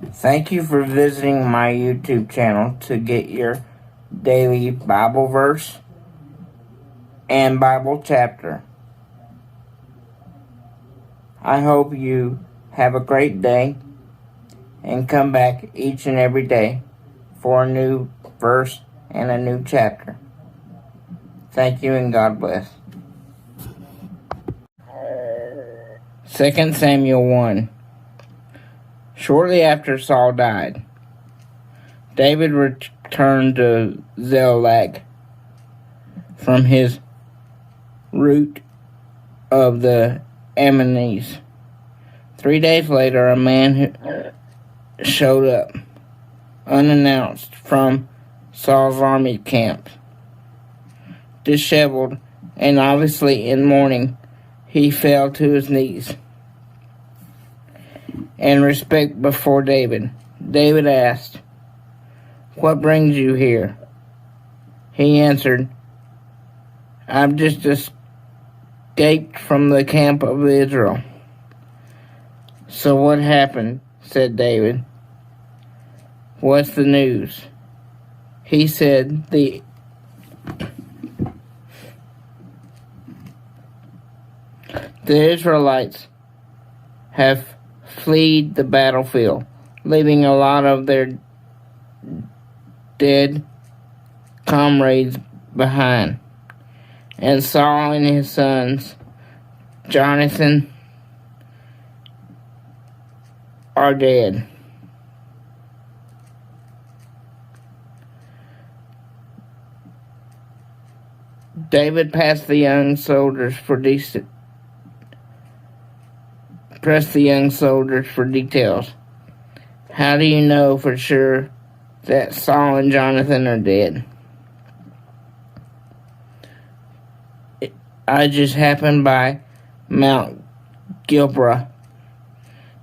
Thank you for visiting my YouTube channel to get your daily Bible verse and Bible chapter. I hope you have a great day and come back each and every day for a new verse and a new chapter. Thank you and God bless. 2 Samuel 1. Shortly after Saul died, David returned to Ziklag from his rout of the Ammonites. 3 days later, a man showed up, unannounced, from Saul's army camp. Disheveled and obviously in mourning, he fell to his knees in respect before David. David asked, "What brings you here?" He answered, "I've just escaped from the camp of Israel." "So what happened?" said David. "What's the news?" He said, The Israelites have fled the battlefield, leaving a lot of their dead comrades behind. And Saul and his sons, Jonathan, are dead. David pressed the young soldiers for details. "How do you know for sure that Saul and Jonathan are dead?" "I just happened by Mount Gilboa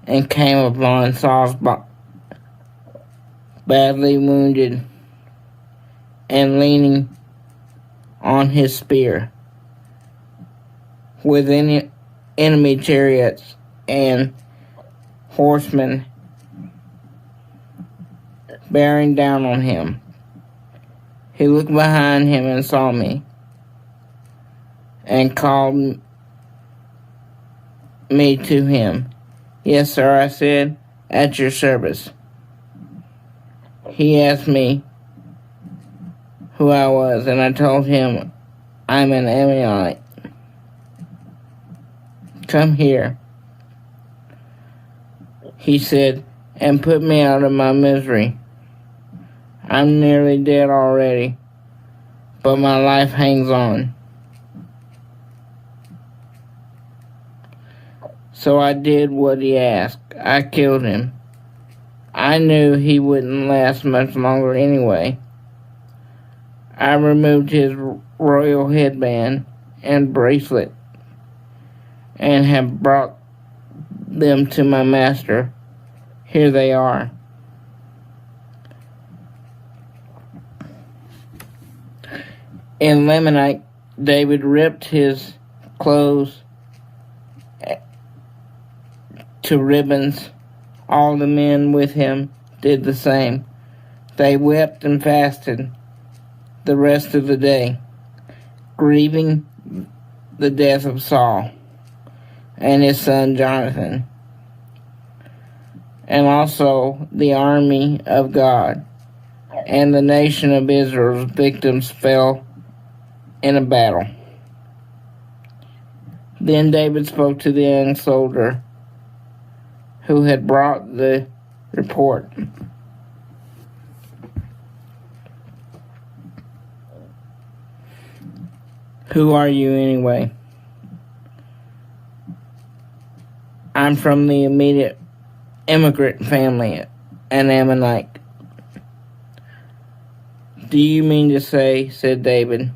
and came upon Saul's badly wounded and leaning on his spear, with enemy chariots and horsemen bearing down on him. He looked behind him and saw me, and called me to him. 'Yes, sir,' I said, 'at your service.' He asked me who I was, and I told him, 'I'm an Amalekite. Come here,' he said, 'and put me out of my misery. I'm nearly dead already, but my life hangs on.' So I did what he asked. I killed him. I knew he wouldn't last much longer anyway. I removed his royal headband and bracelet and have brought them to my master. Here they are." In Amalekite, David ripped his clothes to ribbons. All the men with him did the same. They wept and fasted the rest of the day, grieving the death of Saul and his son Jonathan, and also the army of God and the nation of Israel's victims fell in a battle. Then David spoke to the young soldier who had brought the report. "Who are you anyway?" "I'm from the immediate immigrant family, an Ammonite." "Do you mean to say," said David,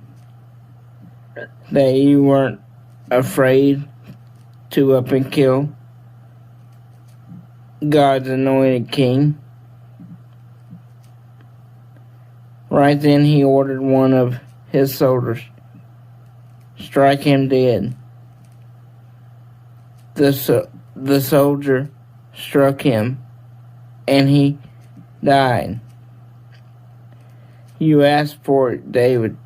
"that you weren't afraid to up and kill God's anointed king?" Right then he ordered one of his soldiers, "Strike him dead." The soldier struck him, and he died. You asked for it, David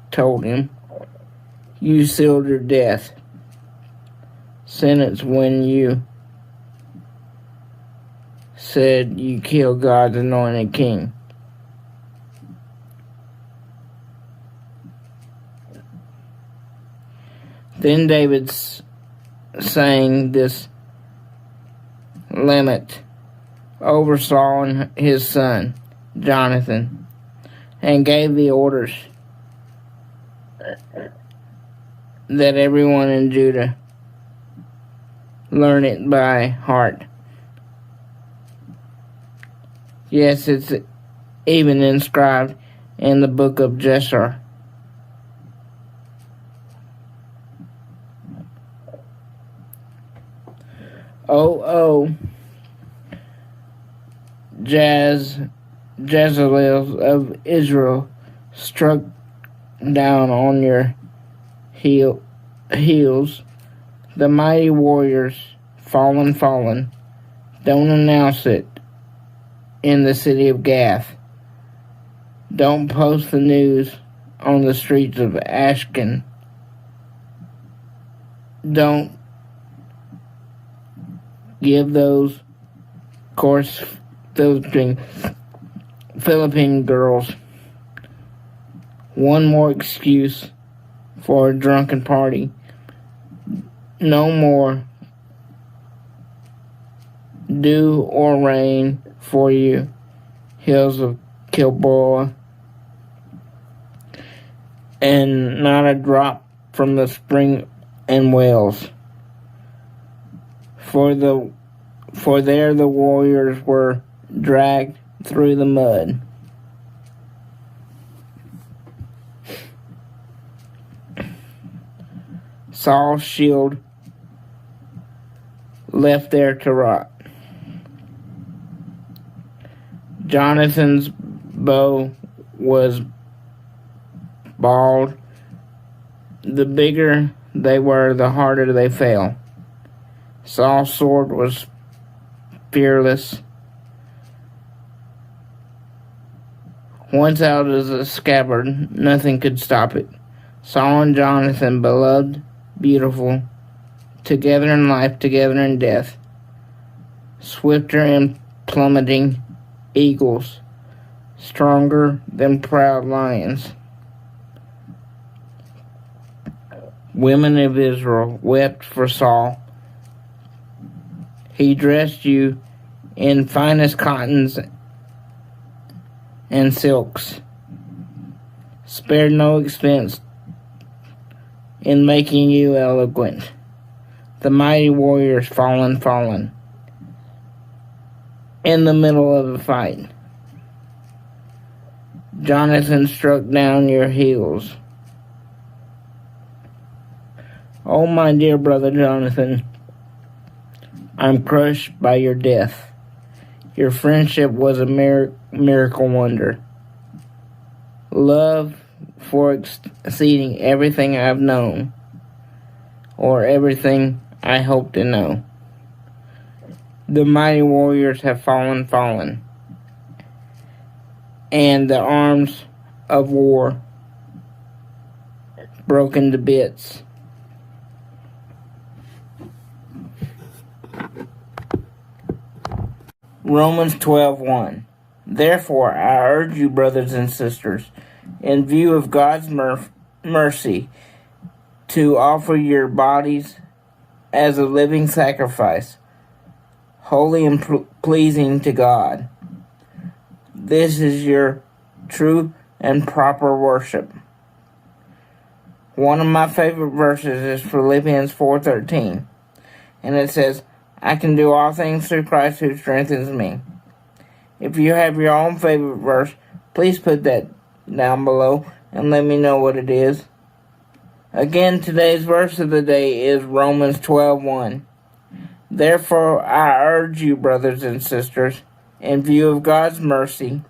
told him. You sealed your death sentence when you said you killed God's anointed king. Then David sang this lament over Saul and his son, Jonathan, and gave the orders that everyone in Judah learn it by heart. Yes, it's even inscribed in the book of Jasher. Oh, Jezebels of Israel, struck down on your heels, the mighty warriors, fallen. Don't announce it in the city of Gath. Don't post the news on the streets of Ashkelon. Don't give those coarse Philippine girls one more excuse for a drunken party. No more dew or rain for you, hills of Gilboa, and not a drop from the spring and wells. For there the warriors were dragged through the mud. Saul's shield left there to rot. Jonathan's bow was bald. The bigger they were, the harder they fell. Saul's sword was fearless. Once out of the scabbard, nothing could stop it. Saul and Jonathan, beloved, beautiful, together in life, together in death, swifter in plummeting eagles, stronger than proud lions. Women of Israel wept for Saul. He dressed you in finest cottons and silks, spared no expense in making you eloquent. The mighty warriors fallen, in the middle of a fight. Jonathan struck down your heels. Oh, my dear brother Jonathan, I'm crushed by your death. Your friendship was a miracle wonder. Love for exceeding everything I've known, or everything I hope to know. The mighty warriors have fallen, and the arms of war broken to bits. Romans 12:1. Therefore, I urge you, brothers and sisters, in view of God's mercy, to offer your bodies as a living sacrifice, holy and pleasing to God. This is your true and proper worship. One of my favorite verses is Philippians 4:13, and it says, I can do all things through Christ who strengthens me. If you have your own favorite verse, please put that down below and let me know what it is. Again, today's verse of the day is Romans 12:1. Therefore, I urge you, brothers and sisters, in view of God's mercy,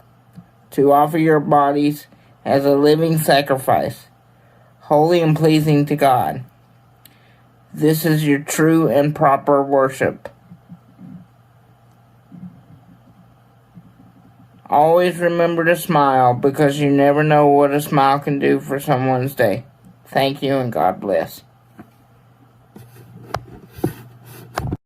to offer your bodies as a living sacrifice, holy and pleasing to God. This is your true and proper worship. Always remember to smile, because you never know what a smile can do for someone's day. Thank you, and God bless.